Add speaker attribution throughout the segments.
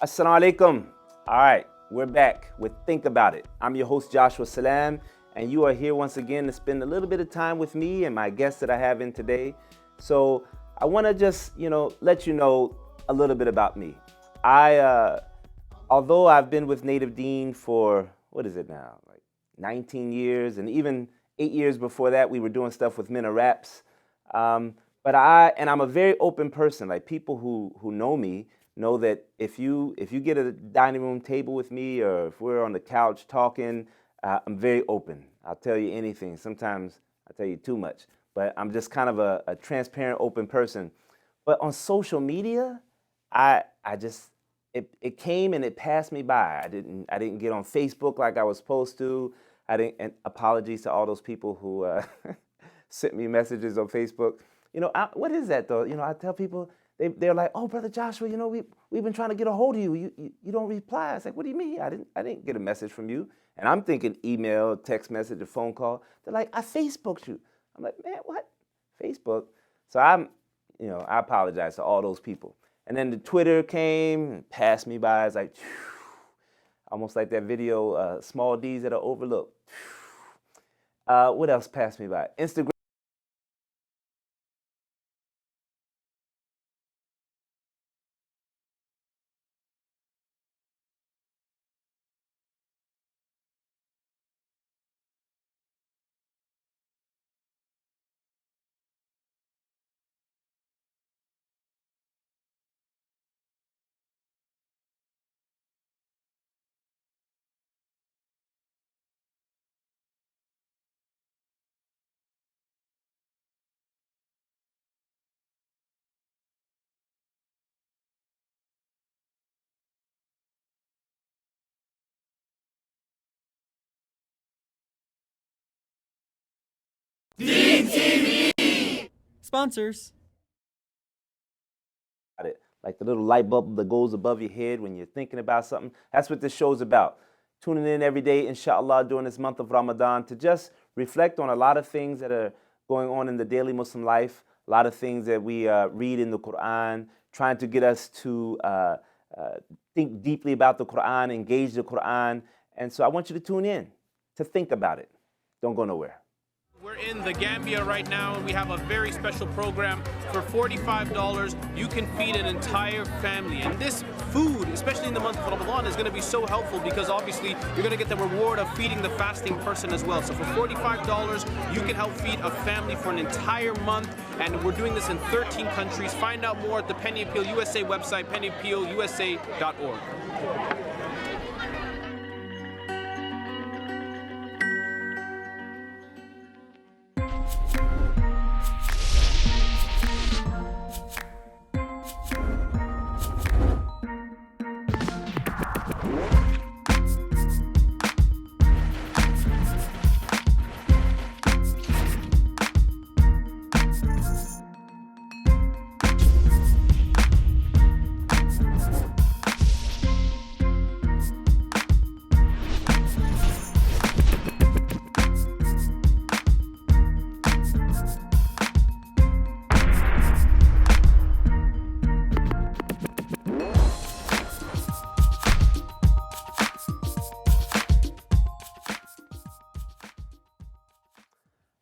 Speaker 1: Assalamu alaikum. All right, we're back with Think About It. I'm your host, Joshua Salaam, and you are here once again to spend a little bit of time with me and my guests that I have in today. So I want to just, let you know a little bit about me. Although I've been with Native Deen for, what is it now, like 19 years, and even 8 years before that, we were doing stuff with Men of Raps. But I'm a very open person. Like people who know me know that if you get a dining room table with me, or if we're on the couch talking, I'm very open. I'll tell you anything. Sometimes I tell you too much, but I'm just kind of a transparent, open person. But on social media, I just it came and it passed me by. I didn't get on Facebook like I was supposed to. I didn't. And apologies to all those people who sent me messages on Facebook. What is that though? I tell people, they're like, "Oh, Brother Joshua, we've been trying to get a hold of you. You don't reply." I was like, "What do you mean? I didn't get a message from you." And I'm thinking email, text message, a phone call. They're like, "I Facebooked you." I'm like, "Man, what? Facebook?" So I apologize to all those people. And then the Twitter came and passed me by. It's like, almost like that video, Small D's that are overlooked. What else passed me by? Instagram.
Speaker 2: Sponsors.
Speaker 1: It. Like the little light bulb that goes above your head when you're thinking about something. That's what this show's about. Tuning in every day, inshallah, during this month of Ramadan to just reflect on a lot of things that are going on in the daily Muslim life, a lot of things that we read in the Quran, trying to get us to think deeply about the Quran, engage the Quran. And so I want you to tune in to think about it. Don't go nowhere.
Speaker 3: We're in the Gambia right now, and we have a very special program. For $45, you can feed an entire family. And this food, especially in the month of Ramadan, is going to be so helpful because obviously you're going to get the reward of feeding the fasting person as well. So for $45, you can help feed a family for an entire month. And we're doing this in 13 countries. Find out more at the Penny Appeal USA website, pennyappealusa.org.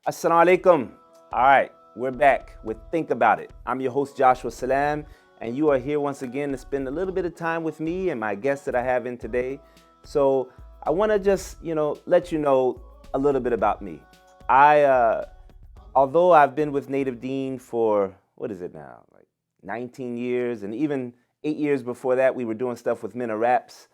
Speaker 1: Assalamu alaikum. All right, we're back with Think About It. I'm your host, Joshua Salaam, and you are here once again to spend a little bit of time with me and my guests that I have in today. So I want to just, let you know a little bit about me. Although I've been with Native Deen for, what is it now, like 19 years, and even 8 years before that, we were doing stuff with Men of Raps.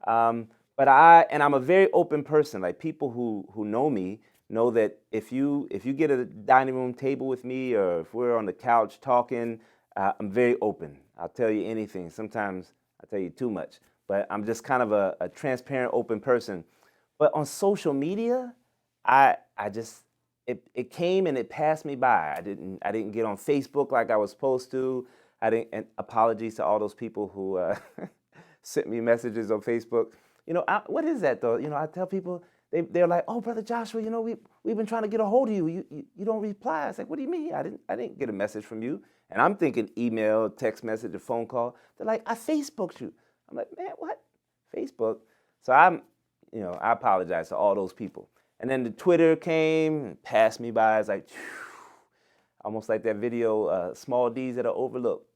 Speaker 1: But I'm a very open person. Like people who know me know that if you get a dining room table with me, or if we're on the couch talking, I'm very open. I'll tell you anything. Sometimes I tell you too much, but I'm just kind of a transparent, open person. But on social media, it came and it passed me by. I didn't get on Facebook like I was supposed to. I didn't. And apologies to all those people who sent me messages on Facebook. What is that though? I tell people, they're like, "Oh, Brother Joshua, we've been trying to get a hold of you. You don't reply." I was like, "What do you mean? I didn't get a message from you." And I'm thinking email, text message, a phone call. They're like, "I Facebooked you." I'm like, man, what? Facebook? So I apologize to all those people. And then the Twitter came and passed me by. It's like, almost like that video, Small D's that are overlooked.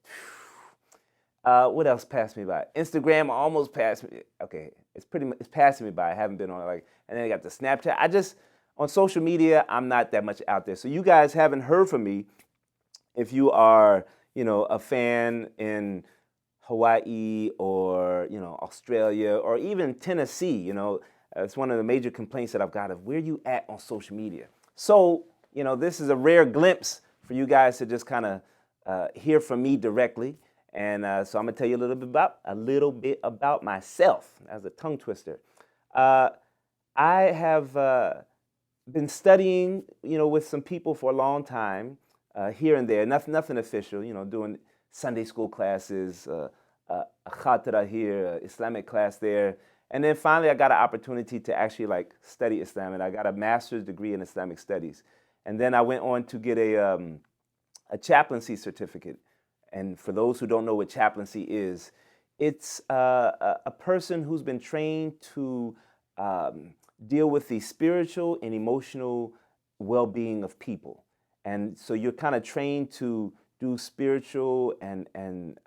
Speaker 1: What else passed me by? Instagram almost passed me. Okay, it's passing me by. I haven't been on it and then I got the Snapchat. On social media, I'm not that much out there. So you guys haven't heard from me. If you are, a fan in Hawaii or, Australia or even Tennessee, it's one of the major complaints that I've got of where you at on social media. So, this is a rare glimpse for you guys to just kind of hear from me directly. And so I'm gonna tell you a little bit about myself. As a tongue twister. I have been studying, with some people for a long time, here and there. Nothing official, doing Sunday school classes, a khatira here, Islamic class there. And then finally I got an opportunity to actually study Islam, and I got a master's degree in Islamic studies. And then I went on to get a chaplaincy certificate. And for those who don't know what chaplaincy is, it's a person who's been trained to deal with the spiritual and emotional well-being of people. And so you're kind of trained to do spiritual and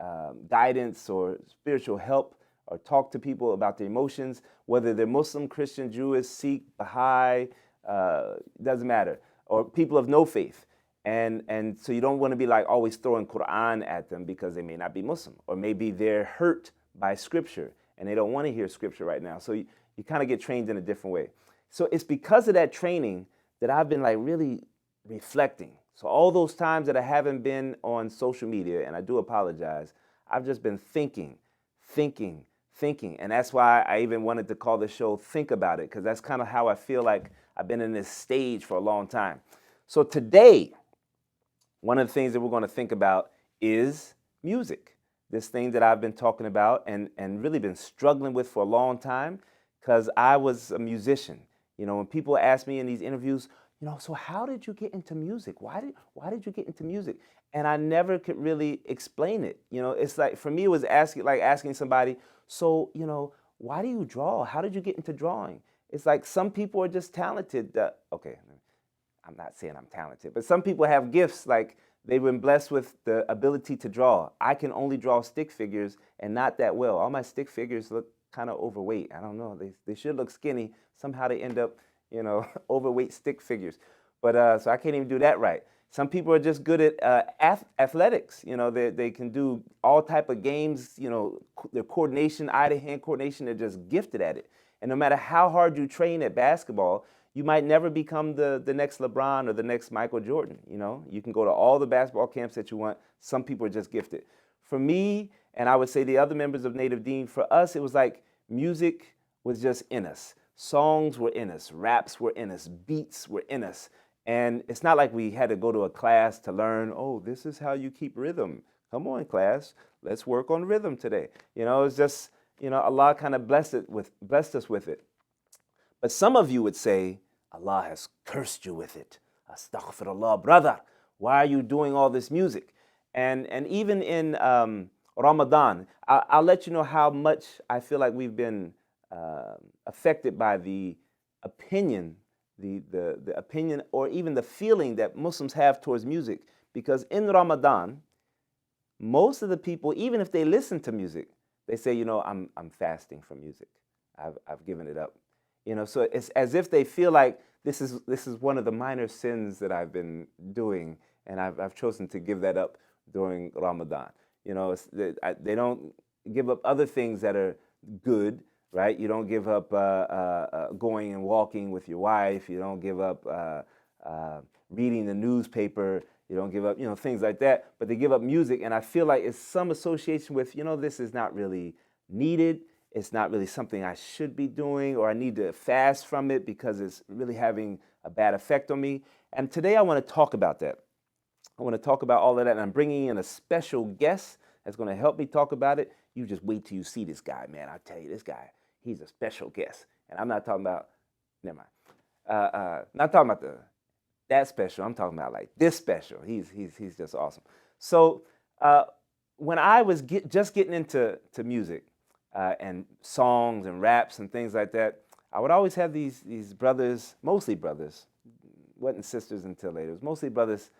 Speaker 1: guidance or spiritual help or talk to people about their emotions, whether they're Muslim, Christian, Jewish, Sikh, Baha'i, doesn't matter, or people of no faith. And so you don't want to be always throwing Quran at them because they may not be Muslim, or maybe they're hurt by scripture and they don't want to hear scripture right now. So you kind of get trained in a different way. So it's because of that training that I've been really reflecting. So all those times that I haven't been on social media, and I do apologize, I've just been thinking. And that's why I even wanted to call the show Think About It, because that's kind of how I feel like I've been in this stage for a long time. So today, one of the things that we're going to think about is music. This thing that I've been talking about and really been struggling with for a long time, because I was a musician. When people ask me in these interviews, so how did you get into music? Why did you get into music? And I never could really explain it. It's for me, it was asking somebody, so, why do you draw? How did you get into drawing? It's some people are just talented. Okay, I'm not saying I'm talented, but some people have gifts, they've been blessed with the ability to draw. I can only draw stick figures and not that well. All my stick figures look kind of overweight. I don't know. They should look skinny. Somehow they end up, overweight stick figures. But so I can't even do that right. Some people are just good at athletics. They can do all type of games. Their coordination, eye-to-hand coordination, they're just gifted at it. And no matter how hard you train at basketball, you might never become the next LeBron or the next Michael Jordan. You can go to all the basketball camps that you want. Some people are just gifted. For me, and I would say the other members of Native Deen, for us, it was music was just in us. Songs were in us. Raps were in us. Beats were in us. And it's not like we had to go to a class to learn, oh, this is how you keep rhythm. Come on, class. Let's work on rhythm today. It's just, Allah kind of blessed us with it. But some of you would say, Allah has cursed you with it. Astaghfirullah, brother. Why are you doing all this music? And even in Ramadan, I'll let you know how much I feel like we've been affected by the opinion, the opinion or even the feeling that Muslims have towards music. Because in Ramadan, most of the people, even if they listen to music, they say, I'm fasting from music. I've given it up. So it's as if they feel like this is one of the minor sins that I've been doing, and I've chosen to give that up during Ramadan. They don't give up other things that are good, right? You don't give up going and walking with your wife. You don't give up reading the newspaper. You don't give up, things like that. But they give up music, and I feel like it's some association with, this is not really needed. It's not really something I should be doing, or I need to fast from it because it's really having a bad effect on me. And today I want to talk about that. I want to talk about all of that, and I'm bringing in a special guest that's going to help me talk about it. You just wait till you see this guy, man. I'll tell you, this guy, he's a special guest. And I'm not talking about, never mind. Not talking about that special. I'm talking about this special. He's just awesome. So when I was just getting into music, and songs and raps and things like that, I would always have these brothers, mostly brothers, wasn't sisters until later. It was mostly brothers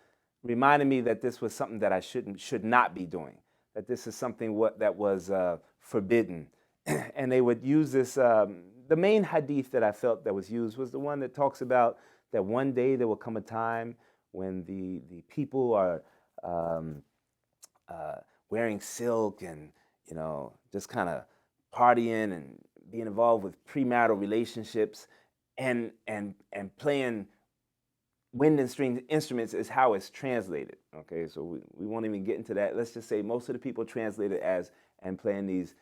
Speaker 1: reminding me that this was something that I should not be doing, that this is something that was forbidden. And they would use this, the main hadith that I felt that was used was the one that talks about that one day there will come a time when the people are wearing silk and, just kind of partying and being involved with premarital relationships and playing wind and string instruments is how it's translated. Okay, so we won't even get into that. Let's just say most of the people translate it as and playing these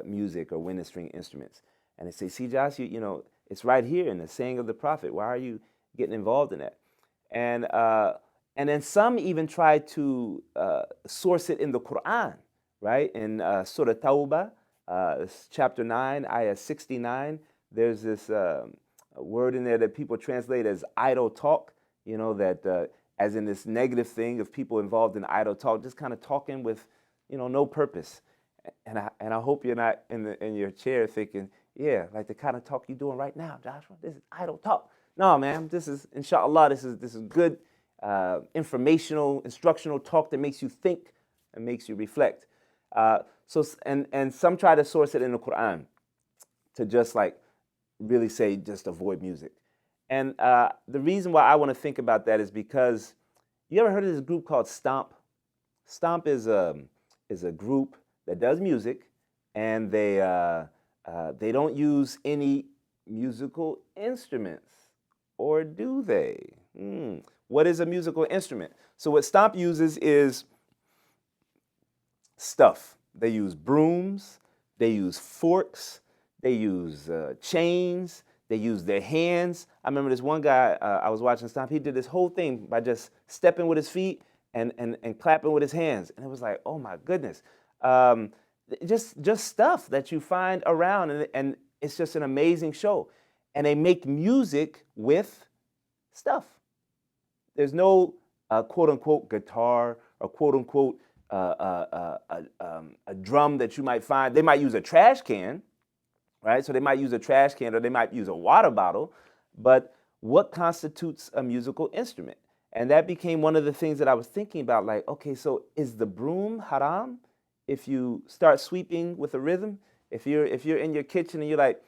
Speaker 1: music or wind and string instruments. And they say, see, Josh, it's right here in the saying of the prophet. Why are you getting involved in that? And then some even try to source it in the Quran, right? In Surah Tawbah, chapter 9, ayah 69, there's this word in there that people translate as idle talk, that as in this negative thing of people involved in idle talk, just kind of talking with, no purpose. And I hope you're not in your chair thinking, yeah, like the kind of talk you're doing right now, Joshua. This is idle talk. No, man, this is, inshallah, this is good informational, instructional talk that makes you think and makes you reflect. And some try to source it in the Quran to just like really say just avoid music. And the reason why I want to think about that is because you ever heard of this group called Stomp? Stomp is a group that does music, and they don't use any musical instruments, or do they? What is a musical instrument? So what Stomp uses is stuff. They use brooms, they use forks, they use chains, they use their hands. I remember this one guy I was watching Stomp, he did this whole thing by just stepping with his feet and clapping with his hands. And it was like, oh my goodness. Just stuff that you find around, and it's just an amazing show. And they make music with stuff. There's no quote unquote guitar or quote unquote a drum that you might find. They might use a trash can, right? So they might use a trash can or they might use a water bottle, but what constitutes a musical instrument? And that became one of the things that I was thinking about, like, okay, so is the broom haram if you start sweeping with a rhythm? If you're in your kitchen and you're like,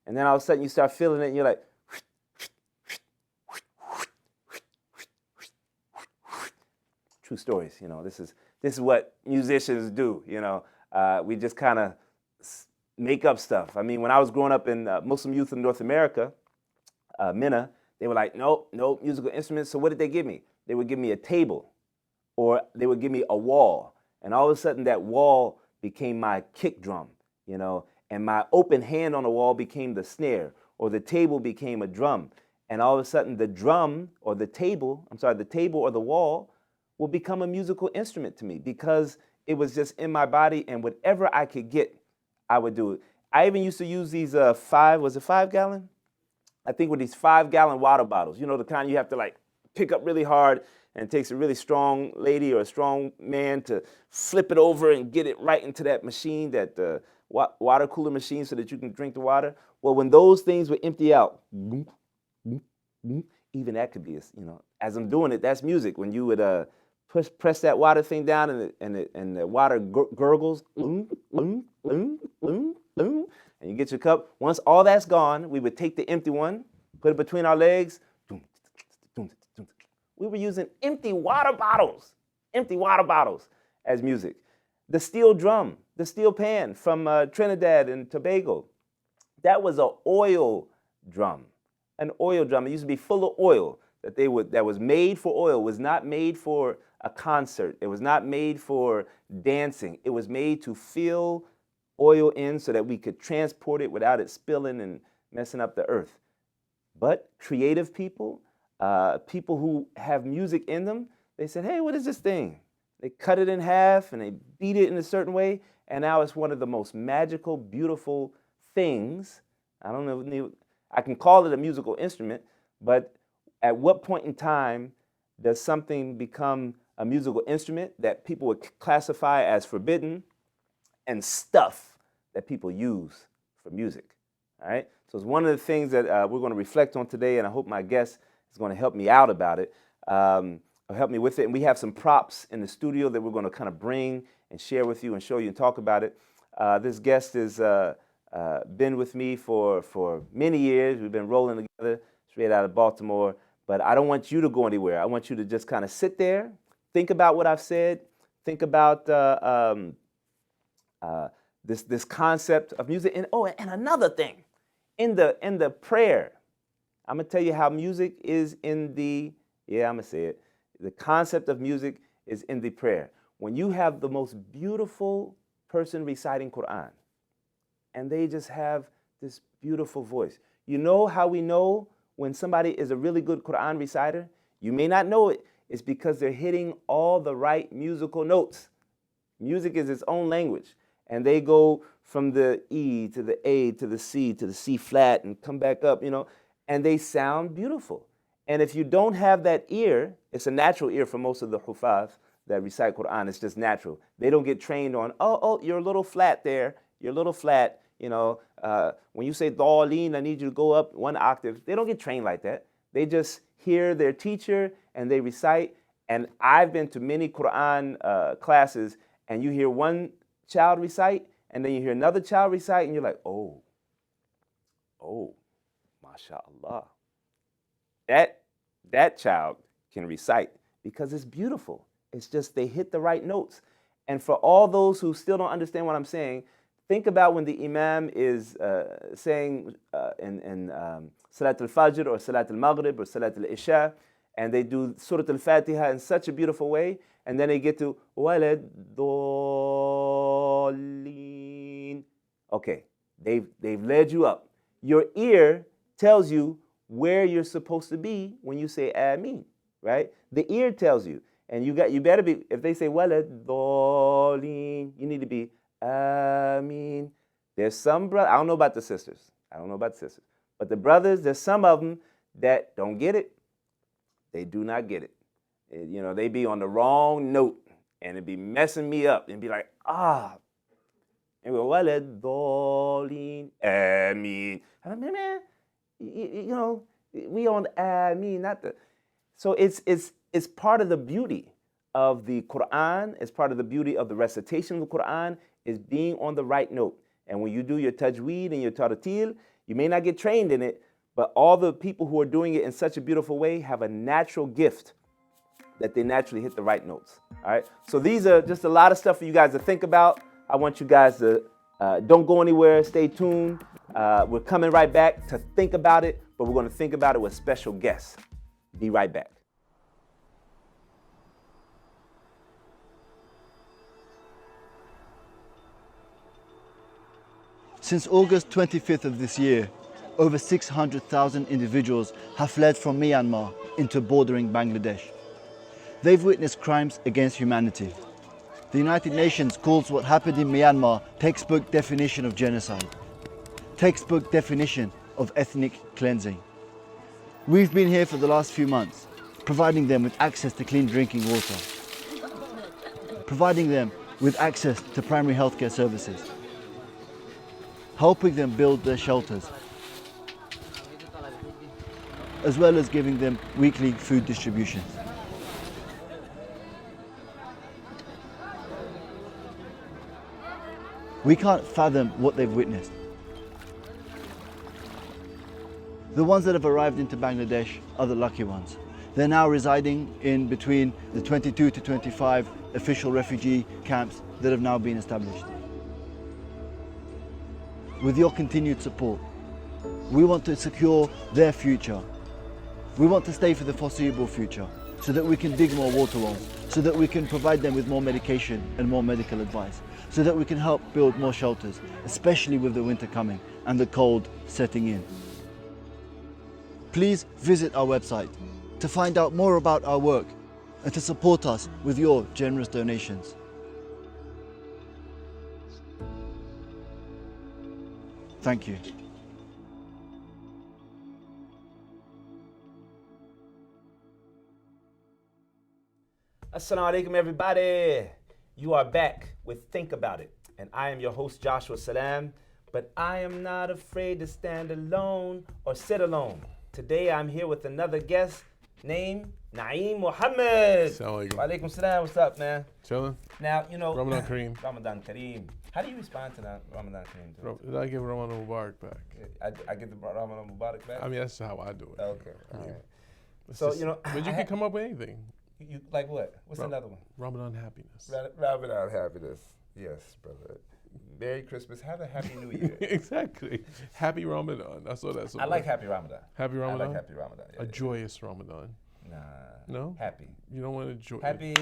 Speaker 1: and then all of a sudden you start feeling it and you're like, true stories, this is what musicians do, we just kind of make up stuff. I mean, when I was growing up in Muslim youth in North America, MENA, they were like, no musical instruments. So what did they give me? They would give me a table, or they would give me a wall. And all of a sudden that wall became my kick drum, and my open hand on the wall became the snare, or the table became a drum. And all of a sudden the table or the wall will become a musical instrument to me because it was just in my body, and whatever I could get, I would do it. I even used to use these 5 gallon? I think with these 5 gallon water bottles, the kind you have to like pick up really hard, and it takes a really strong lady or a strong man to flip it over and get it right into that machine, that water cooler machine, so that you can drink the water. Well, when those things would empty out, even that could be, as I'm doing it, that's music. When you would press that water thing down and the water gurgles, and you get your cup. Once all that's gone, we would take the empty one, put it between our legs. We were using empty water bottles as music. The steel drum, the steel pan from Trinidad and Tobago, that was an oil drum. An oil drum. It used to be full of oil that was made for oil. It was not made for a concert. It was not made for dancing. It was made to fill oil in so that we could transport it without it spilling and messing up the earth. But creative people, people who have music in them, they said, hey, what is this thing? They cut it in half and they beat it in a certain way, and now it's one of the most magical, beautiful things. I don't know, I can call it a musical instrument, but at what point in time does something become a musical instrument that people would classify as forbidden and stuff that people use for music. All right? So it's one of the things that we're going to reflect on today, and I hope my guest is going to help me out about it, or help me with it. And we have some props in the studio that we're going to kind of bring and share with you and show you and talk about it. This guest has been with me for many years. We've been rolling together straight out of Baltimore. But I don't want you to go anywhere. I want you to just kind of sit there, think about what I've said, think about this concept of music. And and another thing, in the prayer, I'm gonna tell you how music is in the, I'm gonna say it. The concept of music is in the prayer. When you have the most beautiful person reciting Quran, and they just have this beautiful voice. You know how we know when somebody is a really good Quran reciter? You may not know it. It's because they're hitting all the right musical notes. Music is its own language. And they go from the E to the A to the C flat and come back up, and they sound beautiful. And if you don't have that ear, it's a natural ear for most of the hufaz that recite Quran. It's just natural. They don't get trained on, you're a little flat there. You're a little flat. When you say Deen, I need you to go up one octave. They don't get trained like that. They just hear their teacher and they recite. And I've been to many Quran classes, and you hear one child recite, and then you hear another child recite, and you're like, oh, mashallah. That child can recite because it's beautiful. It's just they hit the right notes. And for all those who still don't understand what I'm saying, think about when the Imam is saying in Salat al-Fajr or Salat al-Maghrib or Salat al-Isha, and they do Surah al-Fatiha in such a beautiful way, and then they get to Walad Dallin. Okay, they've led you up. Your ear tells you where you're supposed to be when you say Ameen, right? The ear tells you, and you better be, if they say Walad Dallin, you need to be Ameen. There's some brothers, I don't know about the sisters, but the brothers, there's some of them that don't get it. They do not get it. They be on the wrong note, and it be messing me up, and be like, and go, Walad Dallin, Ameen. I'm like, man, we on Ameen, not the. So it's part of the beauty of the Quran. It's part of the beauty of the recitation of the Quran is being on the right note. And when you do your tajweed and your taratil, you may not get trained in it, but all the people who are doing it in such a beautiful way have a natural gift that they naturally hit the right notes. All right. So these are just a lot of stuff for you guys to think about. I want you guys to don't go anywhere. Stay tuned. We're coming right back to think about it, but we're going to think about it with special guests. Be right back.
Speaker 4: Since August 25th of this year, over 600,000 individuals have fled from Myanmar into bordering Bangladesh. They've witnessed crimes against humanity. The United Nations calls what happened in Myanmar textbook definition of genocide, textbook definition of ethnic cleansing. We've been here for the last few months, providing them with access to clean drinking water, providing them with access to primary healthcare services, helping them build their shelters, as well as giving them weekly food distributions. We can't fathom what they've witnessed. The ones that have arrived into Bangladesh are the lucky ones. They're now residing in between the 22 to 25 official refugee camps that have now been established. With your continued support, we want to secure their future. We want to stay for the foreseeable future so that we can dig more water wells, so that we can provide them with more medication and more medical advice, so that we can help build more shelters, especially with the winter coming and the cold setting in. Please visit our website to find out more about our work and to support us with your generous donations. Thank you.
Speaker 1: Assalamu alaikum, everybody. You are back with Think About It. and I am your host, Joshua Salaam. But I am not afraid to stand alone or sit alone. Today I'm here with another guest named Naeem Muhammad.
Speaker 5: Assalamu alaikum.
Speaker 1: Wa alaikum salam. What's up, man?
Speaker 5: Chilling.
Speaker 1: Now, you know,
Speaker 5: Ramadan Kareem.
Speaker 1: Ramadan Kareem. How do you respond to that Ramadan Kareem?
Speaker 5: Did I give Ramadan Mubarak back?
Speaker 1: I get the Ramadan Mubarak back?
Speaker 5: I mean, that's how I do it.
Speaker 1: Okay.
Speaker 5: I mean,
Speaker 1: All right.
Speaker 5: it's
Speaker 1: So,
Speaker 5: just-
Speaker 1: you know,
Speaker 5: but you can come up with anything.
Speaker 1: You like what? What's
Speaker 5: Ram-
Speaker 1: another one?
Speaker 5: Ramadan happiness.
Speaker 1: Ramadan happiness. Yes, brother. Merry Christmas. Have a happy New Year.
Speaker 5: Exactly. Happy Ramadan. That's what that's
Speaker 1: I
Speaker 5: about.
Speaker 1: like Happy Ramadan.
Speaker 5: Happy
Speaker 1: I
Speaker 5: Ramadan?
Speaker 1: like Happy Ramadan.
Speaker 5: A joyous Ramadan.
Speaker 1: Nah.
Speaker 5: No?
Speaker 1: Happy.
Speaker 5: You don't want to joy.
Speaker 1: Happy.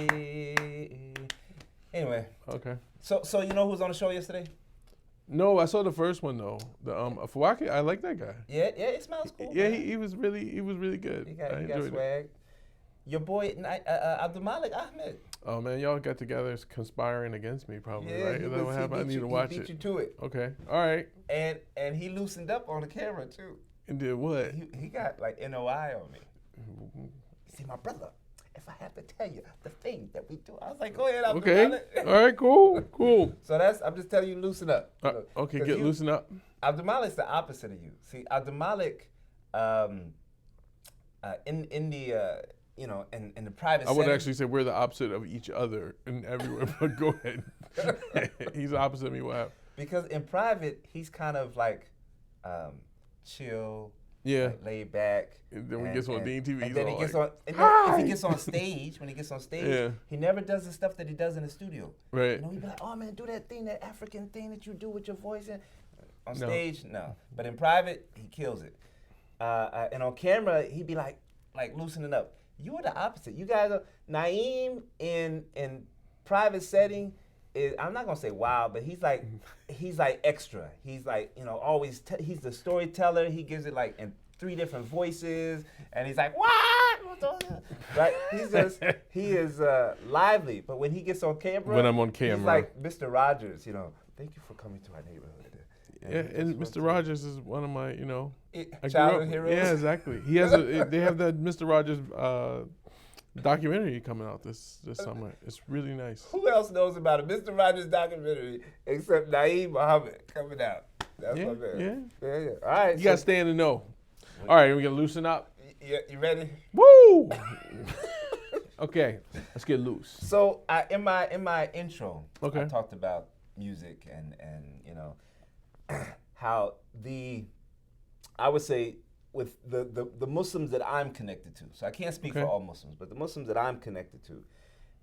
Speaker 1: Anyway,
Speaker 5: Okay.
Speaker 1: so you know who was on the show yesterday?
Speaker 5: No, I saw the first one though. The Fawaki, I like that guy.
Speaker 1: Yeah, it smells cool.
Speaker 5: Yeah,
Speaker 1: man.
Speaker 5: he was really good.
Speaker 1: He
Speaker 5: I
Speaker 1: got
Speaker 5: enjoyed it.
Speaker 1: swag. Your boy Abdul Malik Ahmed.
Speaker 5: Oh man, y'all got together conspiring against me probably, right?
Speaker 1: he
Speaker 5: Is that what happened? I need to watch
Speaker 1: he beat
Speaker 5: it.
Speaker 1: you to it.
Speaker 5: Okay. All right.
Speaker 1: And he loosened up on the camera too.
Speaker 5: And did what?
Speaker 1: He got like NOI on me. See, my brother, if I have to tell you the thing that we do, I was like, go ahead, Abdul
Speaker 5: Okay.
Speaker 1: Malik.
Speaker 5: All right. Cool.
Speaker 1: So I'm just telling you, loosen up. Look,
Speaker 5: Okay.
Speaker 1: 'cause
Speaker 5: Get
Speaker 1: you-
Speaker 5: loosen up.
Speaker 1: Abdul Malik's the opposite of you. See, Abdul Malik, in the in the private
Speaker 5: I would
Speaker 1: setting,
Speaker 5: actually say we're the opposite of each other in everywhere. But go ahead. He's the opposite of me. What happened?
Speaker 1: because in private he's kind of like chill,
Speaker 5: Yeah.
Speaker 1: like, laid back.
Speaker 5: And then when he gets on Deen TV,
Speaker 1: and
Speaker 5: he's
Speaker 1: then he
Speaker 5: all
Speaker 1: gets
Speaker 5: like,
Speaker 1: on. And then if he gets on stage,
Speaker 5: Yeah.
Speaker 1: he never does the stuff that he does in the studio.
Speaker 5: Right.
Speaker 1: You know, he'd be like, "Oh man, do that thing, that African thing that you do with your voice." And on
Speaker 5: No.
Speaker 1: stage, no. But in private, he kills it. And on camera, he'd be like loosening up. You are the opposite. You guys are Naeem in private setting. I'm not gonna say wild, but he's like extra. He's like, you know, always. He's the storyteller. He gives it like in 3 different voices, and he's like, what? Right? He is lively, but when he gets on camera,
Speaker 5: When I'm on
Speaker 1: he's
Speaker 5: camera.
Speaker 1: like Mr. Rogers. You know, thank you for coming to our neighborhood.
Speaker 5: Yeah, and Mr. Rogers is one of my, I grew
Speaker 1: Childhood
Speaker 5: up-
Speaker 1: heroes.
Speaker 5: Yeah, exactly. He has they have the Mr. Rogers documentary coming out this summer. It's really nice.
Speaker 1: Who else knows about a Mr. Rogers documentary except Naeem Muhammad coming out? That's
Speaker 5: Yeah,
Speaker 1: my man.
Speaker 5: yeah.
Speaker 1: Yeah. All right.
Speaker 5: You gotta stay in the know. All right, we gonna loosen up.
Speaker 1: You ready?
Speaker 5: Woo! Okay, let's get loose.
Speaker 1: So in my intro,
Speaker 5: Okay.
Speaker 1: I talked about music and you know how I would say with the Muslims that I'm connected to. So I can't speak
Speaker 5: Okay.
Speaker 1: for all Muslims, but the Muslims that I'm connected to,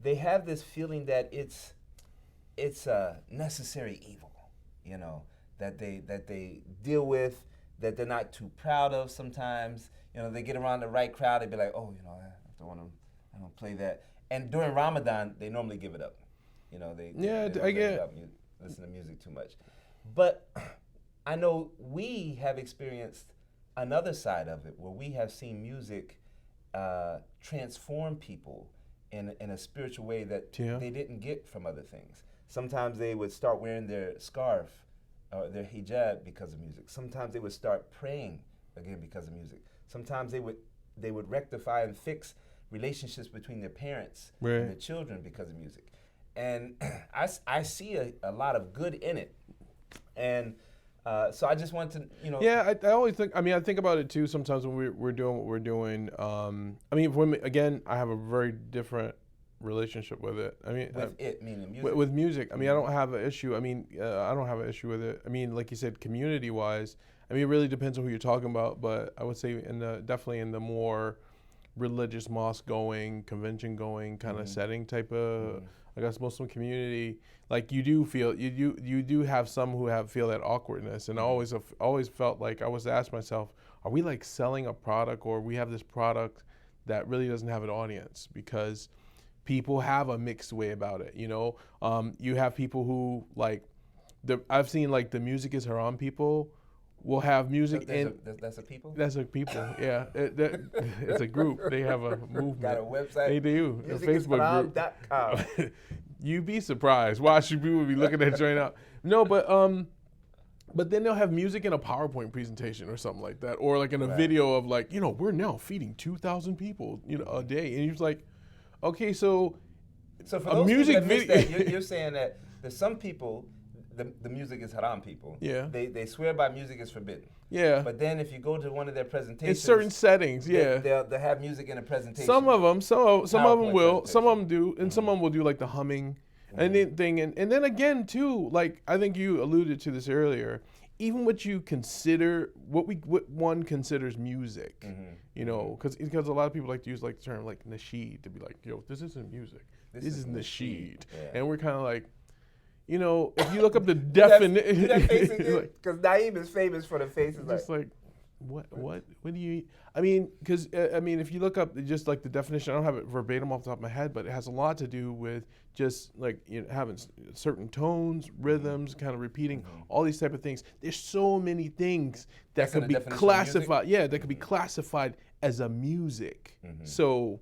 Speaker 1: they have this feeling that it's a necessary evil, you know, that they deal with, that they're not too proud of sometimes. You know, they get around the right crowd, they be like, oh, you know, I don't play that. And during Ramadan, they normally give it up. You know, they
Speaker 5: Yeah,
Speaker 1: don't
Speaker 5: I
Speaker 1: give
Speaker 5: get-
Speaker 1: it up, listen to music too much. But I know we have experienced another side of it where we have seen music transform people in a spiritual way that
Speaker 5: Yeah.
Speaker 1: they didn't get from other things. Sometimes they would start wearing their scarf or their hijab because of music. Sometimes they would start praying again because of music. Sometimes they would rectify and fix relationships between their parents
Speaker 5: Right.
Speaker 1: and their children because of music. And I see a lot of good in it. And so I just want to, you know.
Speaker 5: Yeah, I always think. I mean, I think about it too. Sometimes when we're doing what we're doing. I mean, when again, I have a very different relationship with it. I mean,
Speaker 1: Meaning music.
Speaker 5: with music. I mean, I don't have an issue. I mean, I don't have an issue with it. I mean, like you said, community-wise. I mean, it really depends on who you're talking about. But I would say definitely in the more religious mosque-going, convention-going kind of setting type of, I guess, Muslim community. Like you do have some who feel that awkwardness, and I always felt like I was asked myself, are we like selling a product, or we have this product that really doesn't have an audience? Because people have a mixed way about it, you know. You have people who like I've seen like the music is haram people will have music
Speaker 1: That's a people?
Speaker 5: That's a people, yeah. It's a group. They have a movement.
Speaker 1: Got a website?
Speaker 5: They do. A Facebook group.
Speaker 1: Musicisharam.com.
Speaker 5: You'd be surprised. Why should people be looking at joint out? No, but then they'll have music in a PowerPoint presentation or something like that, or like in a video of like, you know, we're now feeding 2,000 people, you know, a day, and you're just like, okay, so
Speaker 1: So for
Speaker 5: a
Speaker 1: those
Speaker 5: music
Speaker 1: people that missed
Speaker 5: video.
Speaker 1: that, you're saying that there's some people the music is haram people.
Speaker 5: Yeah.
Speaker 1: They swear by music is forbidden.
Speaker 5: Yeah.
Speaker 1: But then if you go to one of their
Speaker 5: In
Speaker 1: presentations,
Speaker 5: certain settings, yeah.
Speaker 1: they'll have music in a presentation.
Speaker 5: Some of them will,
Speaker 1: PowerPoint
Speaker 5: some of them do, and some of them will do like the humming and then again too, like I think you alluded to this earlier. Even what you consider, what one considers music, you know, because a lot of people like to use like the term like nasheed to be like, yo, this isn't music, this is nasheed, and we're kind of like, you know, if you look up the definition,
Speaker 1: because Naeem is famous for the faces,
Speaker 5: just like what do you? I mean, because if you look up just like the definition, I don't have it verbatim off the top of my head, but it has a lot to do with just like, you know, having certain tones, rhythms, kind of repeating all these type of things. There's so many things that could be classified. Yeah, that could be classified as a music. So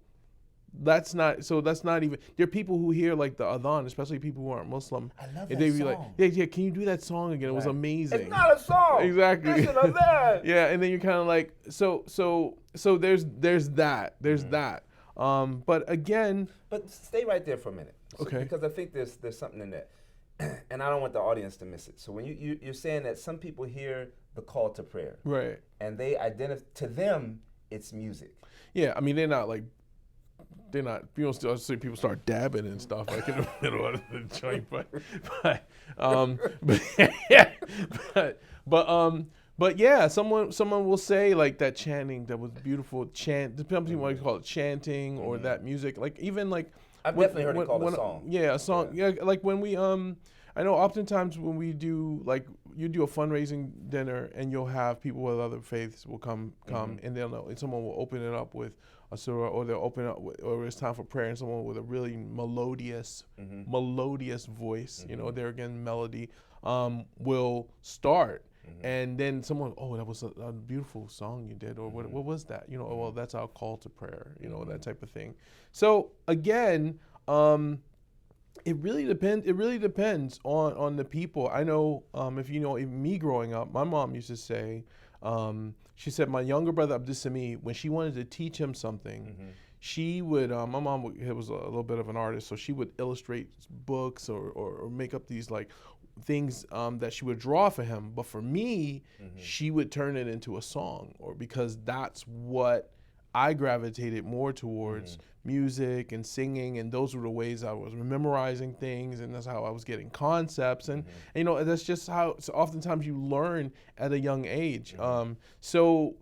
Speaker 5: that's not even. There are people who hear like the adhan, especially people who aren't Muslim.
Speaker 1: I love
Speaker 5: and
Speaker 1: that
Speaker 5: they'd be
Speaker 1: song.
Speaker 5: like, yeah, can you do that song again? It was amazing.
Speaker 1: It's not a song.
Speaker 5: Exactly.
Speaker 1: Listen to that.
Speaker 5: Yeah, and then you're kind of like, so there's that. There's that. But again.
Speaker 1: But stay right there for a minute.
Speaker 5: Okay.
Speaker 1: Because I think there's something in there, and I don't want the audience to miss it. So when you're saying that some people hear the call to prayer,
Speaker 5: right,
Speaker 1: and they identify, to them it's music.
Speaker 5: Yeah, I mean they're not. People still see people start dabbing and stuff like in the middle of the joint, but yeah, someone will say like that chanting that was beautiful chant. Some people might call it chanting or that music, like even like.
Speaker 1: I've definitely heard it called a song.
Speaker 5: Yeah, a song. Yeah, like when we I know oftentimes when we do like you do a fundraising dinner and you'll have people with other faiths will come and they'll know, and someone will open it up with a surah, or they'll open up or it's time for prayer, and someone with a really melodious voice, you know, there again melody, will start. And then someone, oh, that was a beautiful song you did, or what was that? You know, well, that's our call to prayer, you know, that type of thing. So again, it really depends. It really depends on the people. I know, if you know, even me growing up, my mom used to say, she said my younger brother Abdusami, when she wanted to teach him something, she would, my mom was a little bit of an artist, so she would illustrate books or make up these like things that she would draw for him. But for me, she would turn it into a song, or because that's what I gravitated more towards, music and singing, and those were the ways I was memorizing things, and that's how I was getting concepts, and you know, that's just how so oftentimes you learn at a young age. So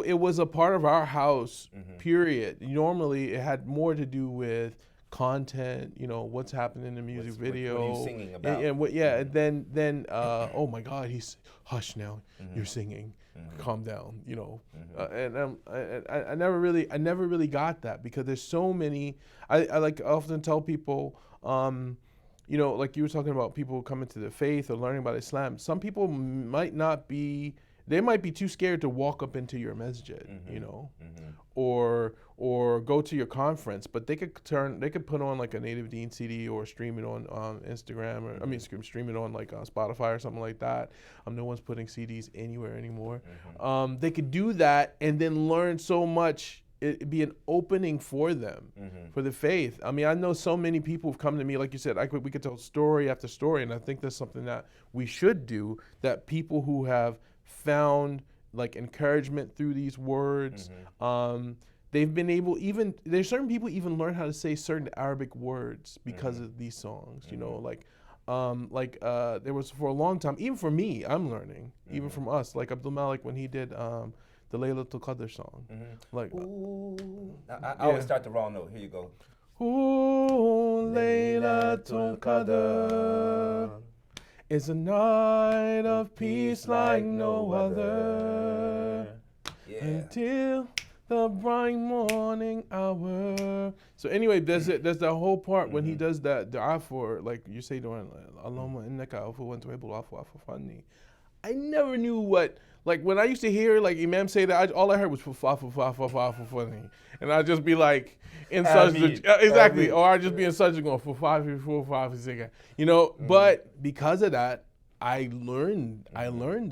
Speaker 5: it was a part of our house, period. Normally it had more to do with content, you know, what's happening in the music video.
Speaker 1: What are you singing about?
Speaker 5: And then oh my God, he's hush now, you're singing, calm down, you know. And I never really got that, because there's so many. I like often tell people, you know, like you were talking about people coming to the faith or learning about Islam. Some people might not be. They might be too scared to walk up into your masjid, you know, or go to your conference, but they could put on like a Native Deen CD or stream it on Instagram, or stream it on like Spotify or something like that. No one's putting CDs anywhere anymore. They could do that and then learn so much. It'd be an opening for them, for the faith. I mean, I know so many people have come to me, like you said, we could tell story after story, and I think that's something that we should do, that people who have found like encouragement through these words, they've been able, there's certain people even learn how to say certain Arabic words because of these songs, you know, like there was for a long time, even for me, I'm learning, even from us, like Abdul Malik when he did the Laylatul Qadr song. Like,
Speaker 1: I always start the wrong note. Here you go.
Speaker 5: Ooh, Laylatul Qadr is a night of peace like no other, until the bright morning hour. So anyway, there's that whole part when he does that dua for, like you say during Allahumma innaka afuwun tuhibbul afwa fa'fu anni. I never knew what, like when I used to hear like Imam say that, all I heard was funny, and I'd just be like in such exactly, or I'd just be in such going for 5 4 5 6, you know. But because of that, I learned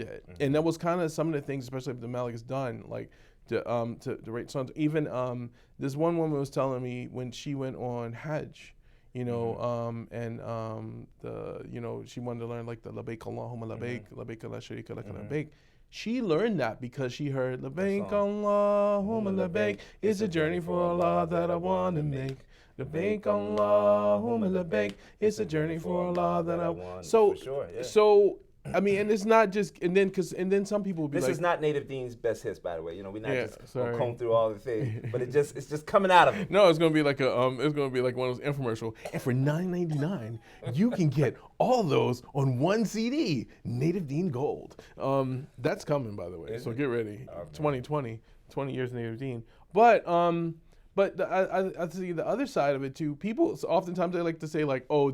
Speaker 5: it, and that was kind of some of the things, especially if the Malik has done, like to rate songs. Even this one woman was telling me when she went on Hajj, you know, and the, you know, she wanted to learn like the Labaik Allahumma Labaik, Labaik la sharika laka Labaik. She learned that because she heard Labaik Allahumma Labaik, it's a journey for Allah that I want to make. Labaik Allahumma Labaik, it's a journey for Allah that I want. So, so I mean, and it's not just, and then some people will be
Speaker 1: this
Speaker 5: like,
Speaker 1: is not Native Dean's best hits, by the way. You know, we're not
Speaker 5: Yeah,
Speaker 1: just
Speaker 5: sorry.
Speaker 1: gonna comb through all the things, but it's just coming out of it.
Speaker 5: no, it's gonna be like it's gonna be like one of those infomercial. And for $9.99, you can get all those on one CD, Native Dean Gold. That's coming, by the way. So get ready. 2020, 20 years Native Dean. But I see the other side of it too. People oftentimes they like to say like, "Oh,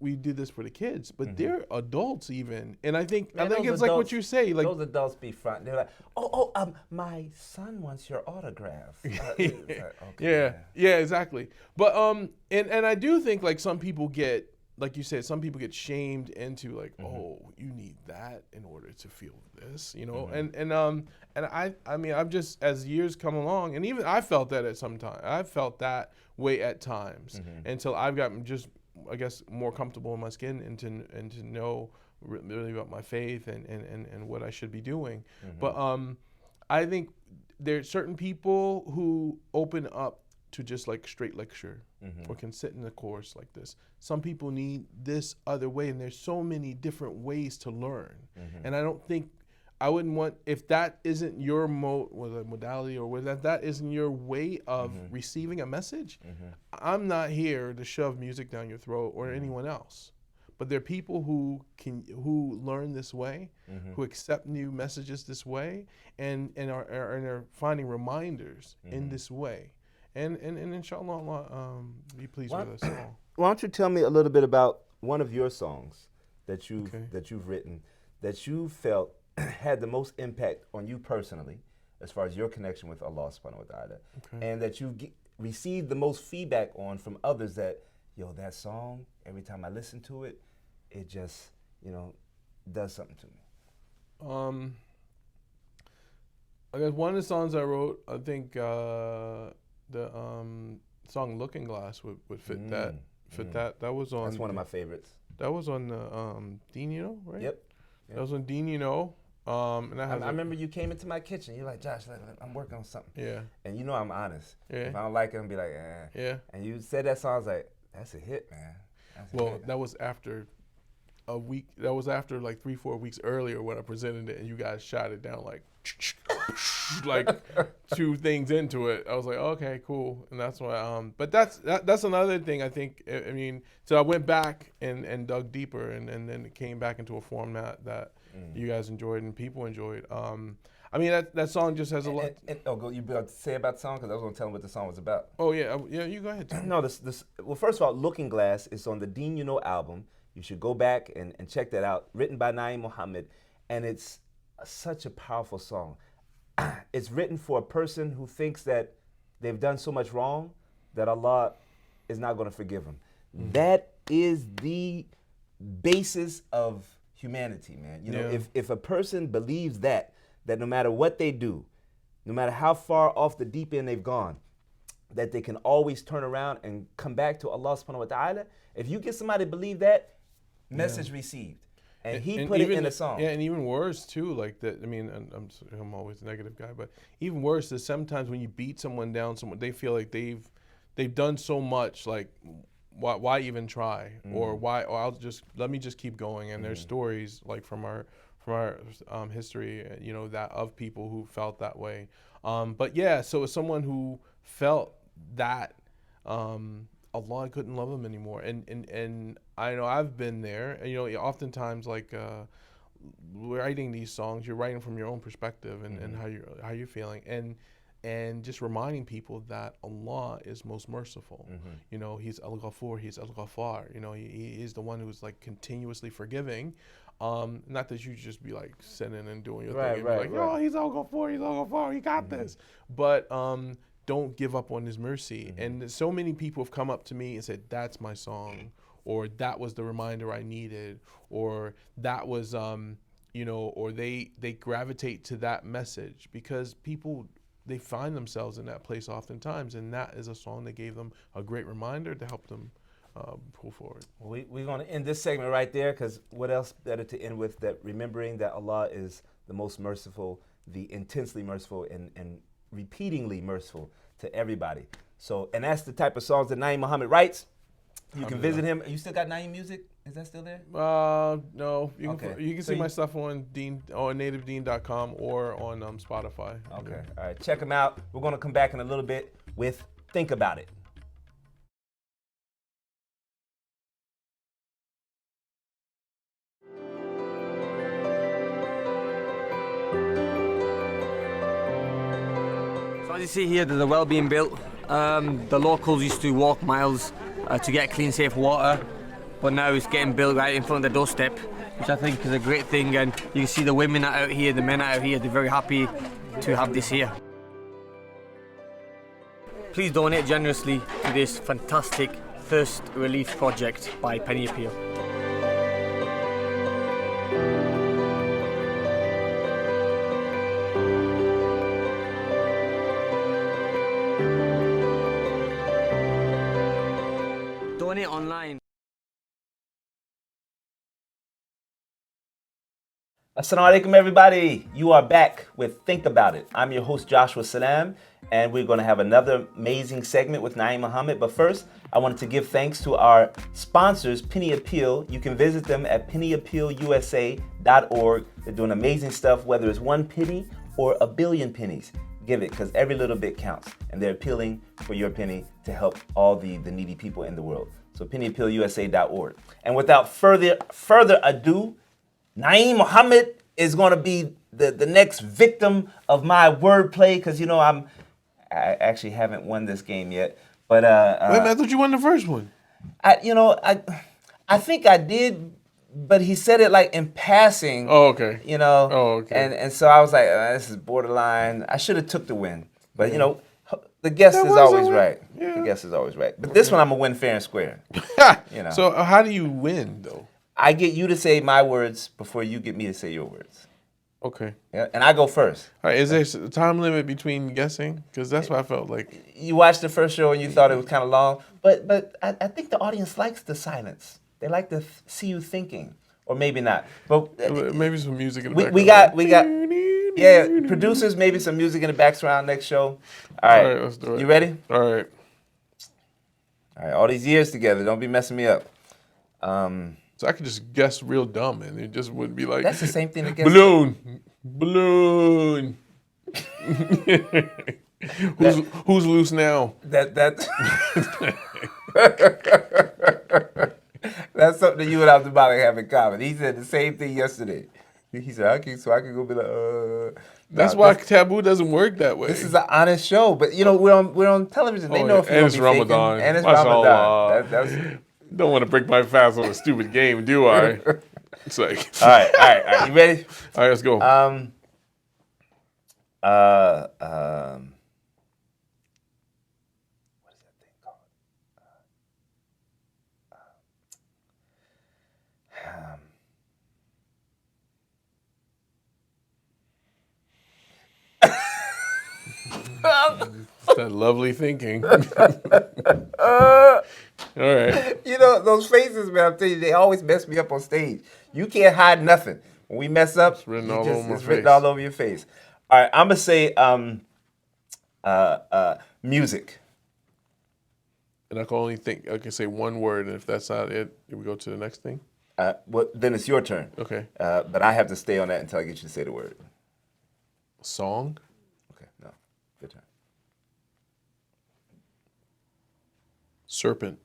Speaker 5: we did this for the kids," but they're adults even, and I think
Speaker 1: Man,
Speaker 5: it's
Speaker 1: those
Speaker 5: like what
Speaker 1: adults-
Speaker 5: you say, like
Speaker 1: those adults be front. They're like, my son wants your autograph. It's like, okay,
Speaker 5: yeah, exactly. But and I do think like some people get, like you said, some people get shamed into like, oh, you need that in order to feel this, you know, and I mean, I've just, as years come along, and even I felt that at some time. I felt that way at times until I've gotten just, I guess, more comfortable in my skin and to know really about my faith and what I should be doing. But I think there's certain people who open up to just like straight lecture or can sit in a course like this. Some people need this other way, and there's so many different ways to learn. And I don't think, I wouldn't want, if that isn't your modality or whether that isn't your way of receiving a message, I'm not here to shove music down your throat or anyone else. But there are people who learn this way, who accept new messages this way, and are finding reminders in this way. And inshallah, Allah be pleased with us all.
Speaker 1: Why don't you tell me a little bit about one of your songs that you've written that you felt had the most impact on you personally, as far as your connection with Allah subhanahu wa ta'ala, and that you received the most feedback on from others that, yo, that song, every time I listen to it, it just, you know, does something to me.
Speaker 5: I guess one of the songs I wrote, I think the song "Looking Glass" would fit that. That was on.
Speaker 1: That's one of my favorites.
Speaker 5: That was on the Deen, you know, right?
Speaker 1: Yep.
Speaker 5: That was on Deen, you know. And
Speaker 1: I remember you came into my kitchen. You're like, Josh, I'm working on something.
Speaker 5: Yeah.
Speaker 1: And you know I'm honest.
Speaker 5: Yeah.
Speaker 1: If I don't like it, I'm be like, eh.
Speaker 5: Yeah.
Speaker 1: And you said that song, I was like, that's a hit, man. That's a hit.
Speaker 5: That was after a week. That was after like 3-4 weeks earlier when I presented it, and you guys shot it down like 2 things into it. I was like, okay, cool. And that's why. But that's another thing I think. I mean, so I went back and dug deeper, and then it came back into a format that you guys enjoyed and people enjoyed. I mean, that song just has a lot.
Speaker 1: You about to say about the song? Because I was going to tell them what the song was about.
Speaker 5: Oh, yeah. You go ahead.
Speaker 1: No, well, first of all, Looking Glass is on the Deen You Know album. You should go back and check that out. Written by Naeem Muhammad, and it's such a powerful song. It's written for a person who thinks that they've done so much wrong that Allah is not going to forgive them. That is the basis of humanity, man. You know, if a person believes that no matter what they do, no matter how far off the deep end they've gone, that they can always turn around and come back to Allah subhanahu wa ta'ala. If you get somebody to believe that, message received. And he put it in the song.
Speaker 5: Yeah, and even worse too, like that. I mean, I'm always a negative guy, but even worse is sometimes when you beat someone down, they feel like they've done so much, like why even try, or why? Or let me just keep going. And there's stories like from our history, you know, that of people who felt that way. But yeah, so as someone who felt that, Allah couldn't love them anymore, and I know I've been there. And, you know, oftentimes like writing these songs, you're writing from your own perspective and how you're feeling, and just reminding people that Allah is most merciful. You know, He's Al-Ghafur, He's Al-Ghaffar. You know, he is the one who's like continuously forgiving. Not that you just be like sitting and doing your thing and be like, oh, He's Al-Ghafur, He's Al-Ghaffar, He got this. But don't give up on His mercy. And so many people have come up to me and said, that's my song, or that was the reminder I needed, or that was, you know, or they gravitate to that message because people, they find themselves in that place oftentimes, and that is a song that gave them a great reminder to help them pull forward.
Speaker 1: We're going to end this segment right there, because what else better to end with that remembering that Allah is the most merciful, the intensely merciful, and repeatingly merciful to everybody. So, and that's the type of songs that Naeem Muhammad writes. You can visit him. You still got Naeem music? Is that still there?
Speaker 5: No. You can,
Speaker 1: Okay.
Speaker 5: you can
Speaker 1: So
Speaker 5: see my stuff on Deen, on nativedeen.com or on Spotify.
Speaker 1: Okay. All right. Check him out. We're going to come back in a little bit with Think About It.
Speaker 6: So as you see here, there's a well being built. The locals used to walk miles to get clean, safe water, but now it's getting built right in front of their doorstep, which I think is a great thing. And you can see the women are out here, the men are out here, they're very happy to have this here. Please donate generously to this fantastic thirst relief project by Penny Appeal. Donate online.
Speaker 1: Assalamu alaikum, everybody. You are back with Think About It. I'm your host, Joshua Salaam, and we're going to have another amazing segment with Naeem Muhammad. But first, I wanted to give thanks to our sponsors, Penny Appeal. You can visit them at pennyappealusa.org. They're doing amazing stuff, whether it's 1 penny or 1 billion pennies. Give it, because every little bit counts. And they're appealing for your penny to help all the needy people in the world. So pennyappealusa.org. And without further ado, Naeem Muhammad is going to be the next victim of my wordplay, because I actually haven't won this game yet. But
Speaker 5: Wait, I thought you won the first one.
Speaker 1: I think I did, but he said it like in passing.
Speaker 5: Oh, okay.
Speaker 1: Oh,
Speaker 5: okay.
Speaker 1: And so I was like, this is borderline. I should have took the win, but the guest is always right.
Speaker 5: Yeah.
Speaker 1: The guest is always right. But this one I'm gonna win fair and square.
Speaker 5: So how do you win though?
Speaker 1: I get you to say my words before you get me to say your words.
Speaker 5: Okay.
Speaker 1: Yeah, and I go first.
Speaker 5: All right. Is there a time limit between guessing? Because that's what I felt like.
Speaker 1: You watched the first show and you thought it was kind of long, but I think the audience likes the silence. They like to see you thinking, or maybe not. But
Speaker 5: Maybe some music in the
Speaker 1: we
Speaker 5: background.
Speaker 1: got producers. Maybe some music in the background next show. All right,
Speaker 5: let's do it.
Speaker 1: You ready?
Speaker 5: All right.
Speaker 1: All right. All these years together, don't be messing me up.
Speaker 5: So I could just guess real dumb, and it just wouldn't be like
Speaker 1: That's the same thing to guess.
Speaker 5: balloon. Who's loose now?
Speaker 1: That's something you and Abdul have in common. He said the same thing yesterday. He said, I can go be like,
Speaker 5: That's why taboo doesn't work that way.
Speaker 1: This is an honest show, but we're on television. They know if you're
Speaker 5: and it's Ramadan.
Speaker 1: And it's
Speaker 5: Mashallah.
Speaker 1: Ramadan.
Speaker 5: Don't want to break my fast on a stupid game, do I? It's like
Speaker 1: all right. You ready?
Speaker 5: All right, let's go.
Speaker 1: What is that thing called?
Speaker 5: That lovely thinking. All right.
Speaker 1: Those faces, man, I'm telling you, they always mess me up on stage. You can't hide nothing. When we mess up,
Speaker 5: It's written all over my
Speaker 1: it's written
Speaker 5: face.
Speaker 1: all over your face. All right, I'm going to say music.
Speaker 5: And I can say one word, and if that's not it, we go to the next thing.
Speaker 1: Then it's your turn.
Speaker 5: Okay.
Speaker 1: But I have to stay on that until I get you to say the word.
Speaker 5: Song.
Speaker 1: Okay, no. Good turn.
Speaker 5: Serpent.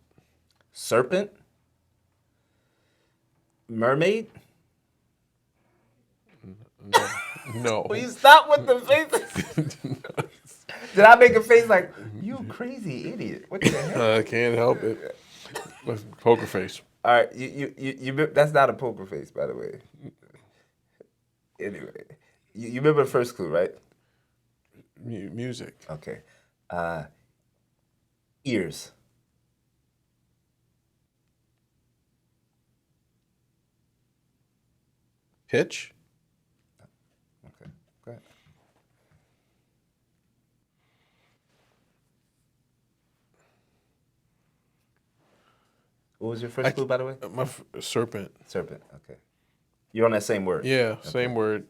Speaker 1: Serpent? Mermaid?
Speaker 5: No.
Speaker 1: Will you stop with the faces? Did I make a face like, you crazy idiot? What the hell?
Speaker 5: I can't help it. Poker face.
Speaker 1: All right, you that's not a poker face, by the way. Anyway, you remember the first clue, right?
Speaker 5: Music.
Speaker 1: Okay. Ears.
Speaker 5: Pitch.
Speaker 1: Okay, go ahead. What was your first clue, by the way?
Speaker 5: Serpent.
Speaker 1: Serpent. Okay. You're on that same word.
Speaker 5: Yeah,
Speaker 1: Okay.
Speaker 5: same word.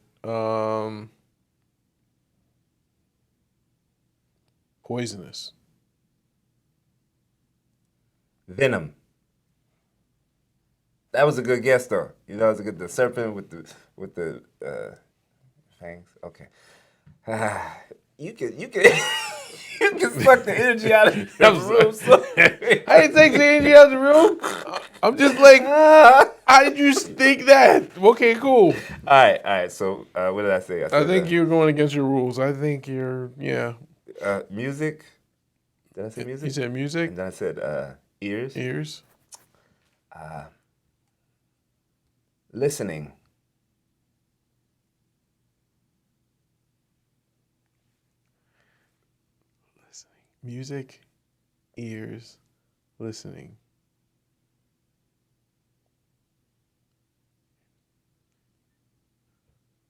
Speaker 5: Poisonous.
Speaker 1: Venom. That was a good guess, though. You know, it was a good. The serpent with the fangs. Okay. You can you can suck the energy out of the room. So.
Speaker 5: I didn't take the energy out of the room. I'm just like, how did you think that? Okay, cool.
Speaker 1: All right. So what did I say?
Speaker 5: I think you're going against your rules. I think you're,
Speaker 1: music. Did I say music?
Speaker 5: You said music?
Speaker 1: And then I said ears.
Speaker 5: Ears.
Speaker 1: Listening.
Speaker 5: Music, ears, listening.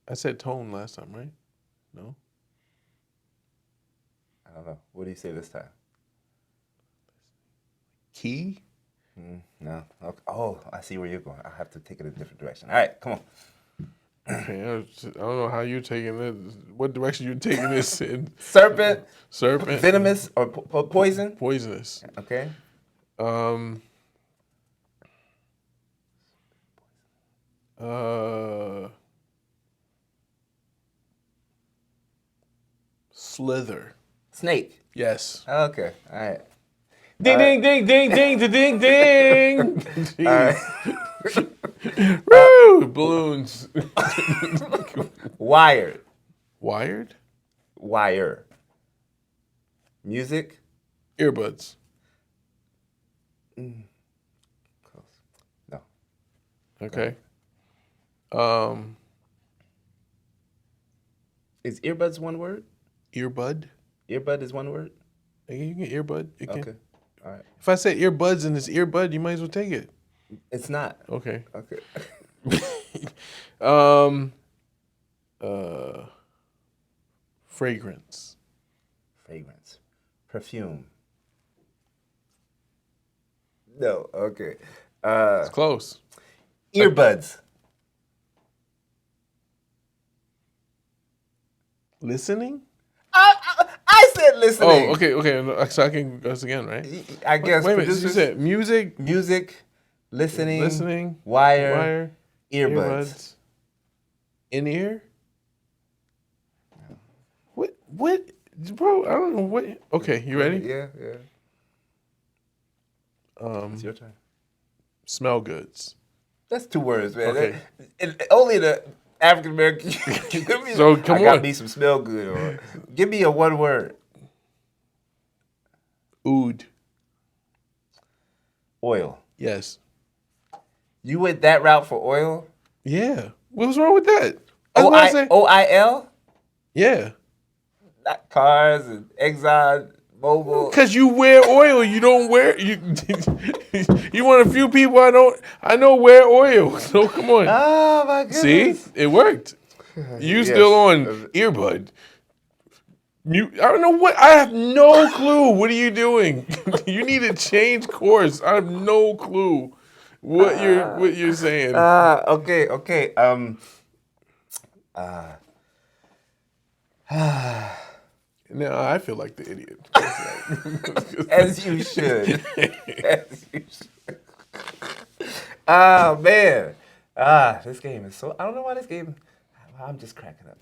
Speaker 5: I said tone last time, right? No?
Speaker 1: I don't know. What do you say this time?
Speaker 5: Key?
Speaker 1: No. Okay. Oh, I see where you're going. I have to take it a different direction. All right, come on.
Speaker 5: Okay, I don't know how you're taking this. What direction you're taking this in?
Speaker 1: Serpent.
Speaker 5: Serpent.
Speaker 1: Venomous or poison.
Speaker 5: Poisonous.
Speaker 1: Okay.
Speaker 5: Slither.
Speaker 1: Snake.
Speaker 5: Yes.
Speaker 1: Okay. All right.
Speaker 5: Ding, ding, ding, ding, ding, ding, ding. Jeez. Woo! Balloons.
Speaker 1: Wired.
Speaker 5: Wired?
Speaker 1: Wire. Music.
Speaker 5: Earbuds.
Speaker 1: Close. No.
Speaker 5: Okay.
Speaker 1: Is earbuds one word?
Speaker 5: Earbud?
Speaker 1: Earbud is one word?
Speaker 5: You can earbud. You can.
Speaker 1: Okay. All right.
Speaker 5: If I say earbuds and it's earbud, you might as well take it.
Speaker 1: It's not.
Speaker 5: Okay.
Speaker 1: Okay.
Speaker 5: Fragrance.
Speaker 1: Fragrance. Perfume. No. Okay.
Speaker 5: It's close.
Speaker 1: Earbuds.
Speaker 5: Listening?
Speaker 1: I said listening.
Speaker 5: Oh, okay. So I can guess again, right?
Speaker 1: I guess.
Speaker 5: Wait a minute. You
Speaker 1: producers-
Speaker 5: said music,
Speaker 1: music, listening,
Speaker 5: wire,
Speaker 1: wire, earbuds.
Speaker 5: in ear. What, bro? I don't know what. Okay, you ready?
Speaker 1: Yeah. It's your turn.
Speaker 5: Smell goods.
Speaker 1: That's two words, man.
Speaker 5: Okay.
Speaker 1: Only the African American.
Speaker 5: So, come
Speaker 1: I got
Speaker 5: on.
Speaker 1: me some smell good. Or give me a one word.
Speaker 5: Oud.
Speaker 1: Oil.
Speaker 5: Yes.
Speaker 1: You went that route for oil?
Speaker 5: Yeah. What was wrong with that? That's what I said.
Speaker 1: OIL?
Speaker 5: Yeah.
Speaker 1: Not cars and Exxon, Mobil.
Speaker 5: Because you wear oil, you don't wear you. You one of the few people I know wear oil. So come on.
Speaker 1: Oh my goodness.
Speaker 5: See, it worked. You
Speaker 1: Yes.
Speaker 5: still on earbud? I don't know what. I have no clue. What are you doing? You need to change course. I have no clue what you're saying.
Speaker 1: Okay.
Speaker 5: Now I feel like the idiot.
Speaker 1: As you should. As you should. Oh man. This game is so. I don't know why this game. I'm just cracking up.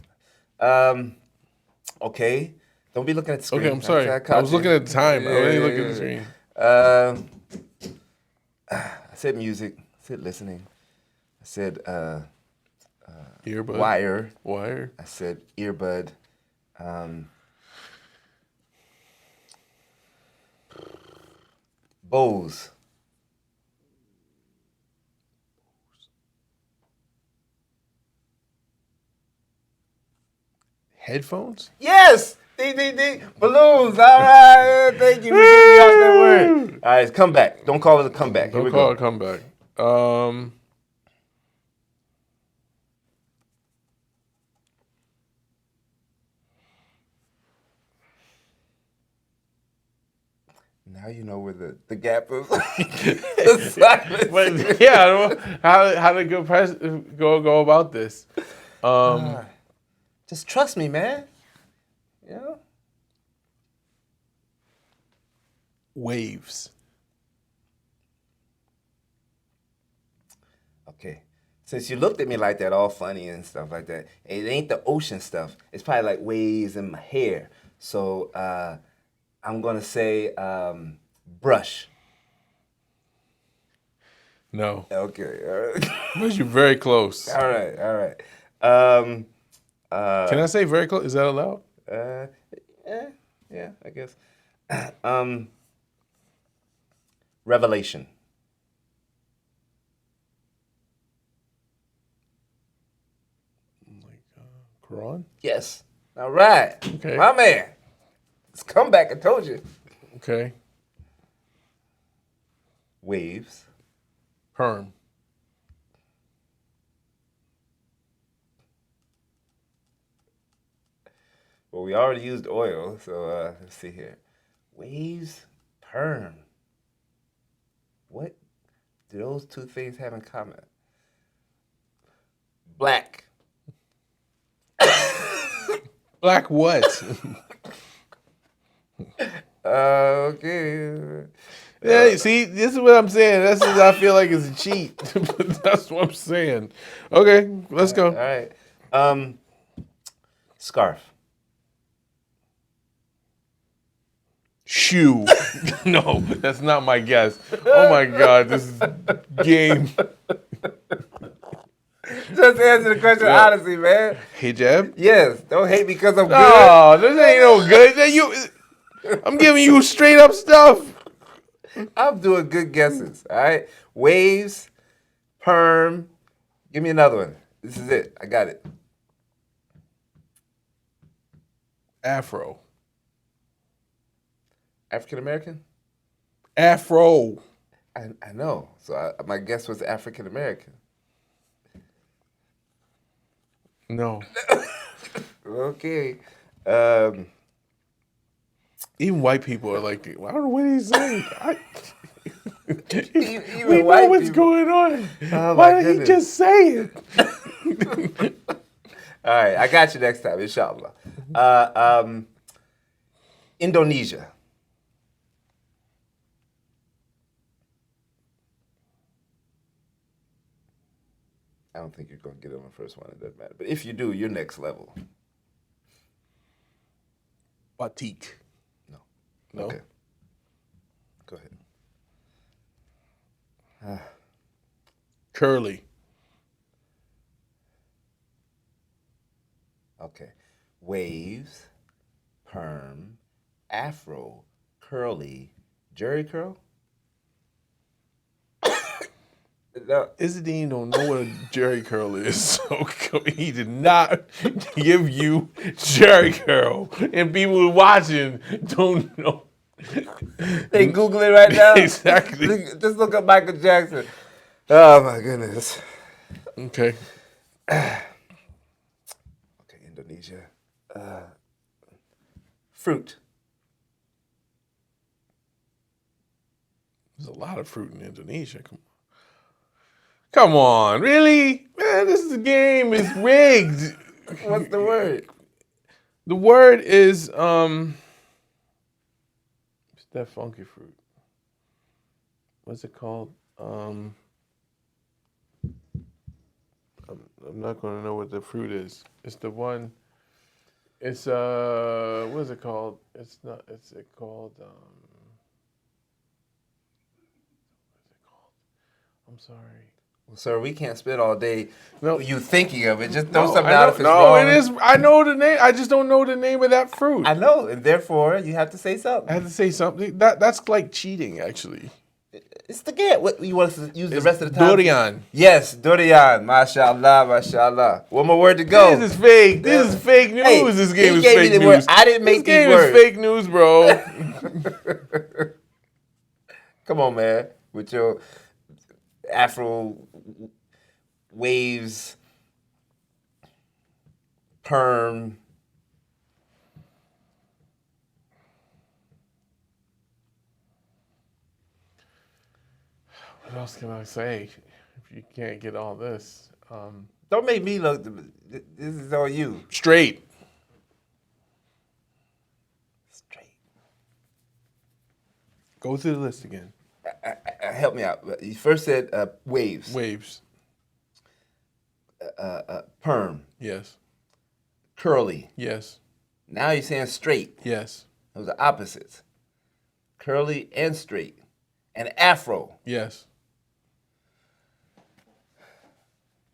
Speaker 1: Okay. Don't be looking at the screen.
Speaker 5: Okay, I'm sorry. I was looking at the time. I wasn't looking at the screen.
Speaker 1: I said music. I said listening. I said
Speaker 5: Earbud.
Speaker 1: wire. I said earbud. Bose.
Speaker 5: Headphones?
Speaker 1: Yes! Ding, ding, ding. Balloons. All right. Thank you for getting me off that word. All right, come back. Don't call it a comeback. Here
Speaker 5: Don't
Speaker 1: we
Speaker 5: call
Speaker 1: go.
Speaker 5: it a comeback.
Speaker 1: Now you know where the gap is. The silence.
Speaker 5: But yeah, how to go about this?
Speaker 1: Just trust me, man. You know?
Speaker 5: Waves.
Speaker 1: Okay. Since you looked at me like that, all funny and stuff like that, it ain't the ocean stuff. It's probably like waves in my hair. So I'm gonna say brush.
Speaker 5: No.
Speaker 1: Okay. All right.
Speaker 5: But you're very close.
Speaker 1: All right.
Speaker 5: Can I say very close? Is that allowed?
Speaker 1: Yeah, I guess. Revelation.
Speaker 5: Quran?
Speaker 1: Yes. All right.
Speaker 5: Okay.
Speaker 1: My man. It's comeback, I told you.
Speaker 5: Okay.
Speaker 1: Waves.
Speaker 5: Perm.
Speaker 1: Well, we already used oil, so let's see here. Waves, perm. What do those two things have in common? Black.
Speaker 5: Black what?
Speaker 1: Okay.
Speaker 5: Yeah, see, this is what I'm saying. This is I feel like it's a cheat. That's what I'm saying. Okay, let's go.
Speaker 1: All right. Scarf.
Speaker 5: Shoe. No, that's not my guess. Oh my God, this is game.
Speaker 1: Just answer the question honestly, man.
Speaker 5: Hijab?
Speaker 1: Yes. Don't hate because I'm good.
Speaker 5: Oh, this ain't no good. I'm giving you straight up stuff.
Speaker 1: I'm doing good guesses. All right. Waves, perm. Give me another one. This is it. I got it.
Speaker 5: Afro.
Speaker 1: African American?
Speaker 5: Afro.
Speaker 1: I know. So my guess was African American.
Speaker 5: No.
Speaker 1: Okay.
Speaker 5: Even white people are like, I don't know what he's saying.
Speaker 1: Even
Speaker 5: We know
Speaker 1: white
Speaker 5: what's
Speaker 1: people.
Speaker 5: going on.
Speaker 1: Oh,
Speaker 5: Why
Speaker 1: my
Speaker 5: did he
Speaker 1: goodness.
Speaker 5: just say it?
Speaker 1: All right. I got you next time, inshallah. Indonesia. I don't think you're going to get it on the first one. It doesn't matter. But if you do, you're next level.
Speaker 5: Batik.
Speaker 1: No.
Speaker 5: No.
Speaker 1: Okay. Go ahead.
Speaker 5: Curly.
Speaker 1: Okay. Waves, perm, afro, curly, jerry curl? No.
Speaker 5: Dean don't know what a jerry curl is, so he did not give you jerry curl. And people watching don't know.
Speaker 1: They Google it right now.
Speaker 5: Exactly.
Speaker 1: Just look up Michael Jackson. Oh my goodness.
Speaker 5: Okay.
Speaker 1: Okay, Indonesia. Fruit.
Speaker 5: There's a lot of fruit in Indonesia. Come on, really? Man, this is a game. It's rigged.
Speaker 1: What's the word?
Speaker 5: The word is it's that funky fruit. What's it called? I'm not gonna know what the fruit is. It's the one. It's what is it called? It's not. It's it called. What is it called? I'm sorry.
Speaker 1: Well, sir, we can't spend all day
Speaker 5: No.
Speaker 1: you thinking of it. Just throw
Speaker 5: No,
Speaker 1: something
Speaker 5: I
Speaker 1: out
Speaker 5: know,
Speaker 1: if it's
Speaker 5: no,
Speaker 1: wrong.
Speaker 5: it is. I know the name. I just don't know the name of that fruit.
Speaker 1: I know, and therefore you have to say something.
Speaker 5: I had to say something. That's like cheating, actually.
Speaker 1: It's the game. What you want us to use the rest of the time?
Speaker 5: Durian.
Speaker 1: Yes, durian. Mashallah, mashallah. One more word to go.
Speaker 5: This is fake. This is fake news.
Speaker 1: Hey,
Speaker 5: this
Speaker 1: he
Speaker 5: game is
Speaker 1: gave me
Speaker 5: fake
Speaker 1: the word.
Speaker 5: news.
Speaker 1: I didn't make
Speaker 5: this game
Speaker 1: these
Speaker 5: is
Speaker 1: words.
Speaker 5: fake news, bro.
Speaker 1: Come on, man. With your afro waves, perm.
Speaker 5: What else can I say? If you can't get all this,
Speaker 1: Don't make me look. This is on you.
Speaker 5: straight.
Speaker 1: Straight.
Speaker 5: Go through the list again.
Speaker 1: Help me out. You first said waves.
Speaker 5: Waves.
Speaker 1: Perm.
Speaker 5: Yes.
Speaker 1: Curly.
Speaker 5: Yes.
Speaker 1: Now you're saying straight.
Speaker 5: Yes.
Speaker 1: Those are opposites. Curly and straight. And afro.
Speaker 5: Yes.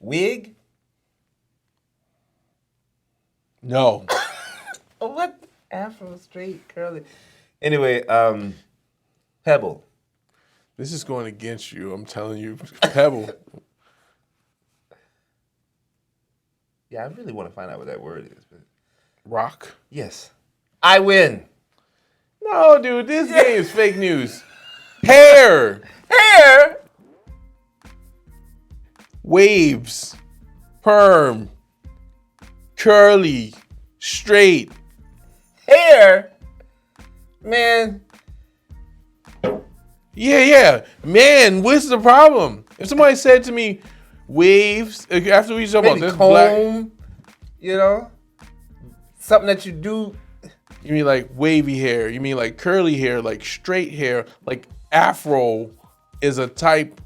Speaker 1: Wig.
Speaker 5: No.
Speaker 1: Oh, what? Afro, straight, curly. Anyway, pebble.
Speaker 5: This is going against you. I'm telling you. Pebble.
Speaker 1: Yeah, I really want to find out what that word is. But
Speaker 5: Rock.
Speaker 1: yes. I win.
Speaker 5: No, dude. This game is fake news. Hair.
Speaker 1: Hair.
Speaker 5: Waves. Perm. Curly. Straight.
Speaker 1: Hair. Man.
Speaker 5: Yeah. Man, what's the problem? If somebody said to me, waves, after we talk about
Speaker 1: Maybe
Speaker 5: this black,
Speaker 1: comb. You know? Something that you do.
Speaker 5: you mean like wavy hair? You mean like curly hair, like straight hair, like afro is a type?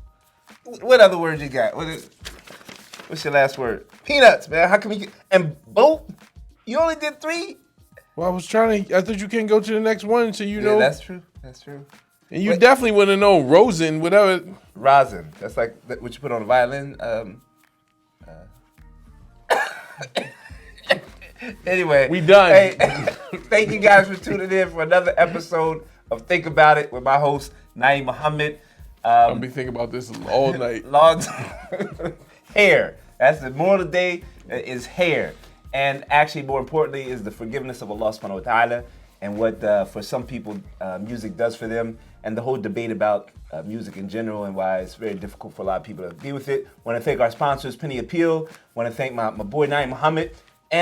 Speaker 1: What other words you got? What's your last word? Peanuts, man. How can we get... And boat? You only did 3?
Speaker 5: Well, I thought you can go to the next one so you know.
Speaker 1: That's true. That's true.
Speaker 5: And you definitely wouldn't know rosin, whatever.
Speaker 1: Rosin. That's like what you put on a violin. Anyway.
Speaker 5: We done.
Speaker 1: Hey, thank you guys for tuning in for another episode of Think About It with my host, Naeem Muhammad.
Speaker 5: I'll be thinking about this all night.
Speaker 1: Long hair. That's the moral of the day is hair. And actually, more importantly, is the forgiveness of Allah subhanahu wa ta'ala and what, for some people, music does for them, and the whole debate about music in general and why it's very difficult for a lot of people to be with it. Want to thank our sponsors, Penny Appeal. Want to thank my boy, Naeem Muhammad.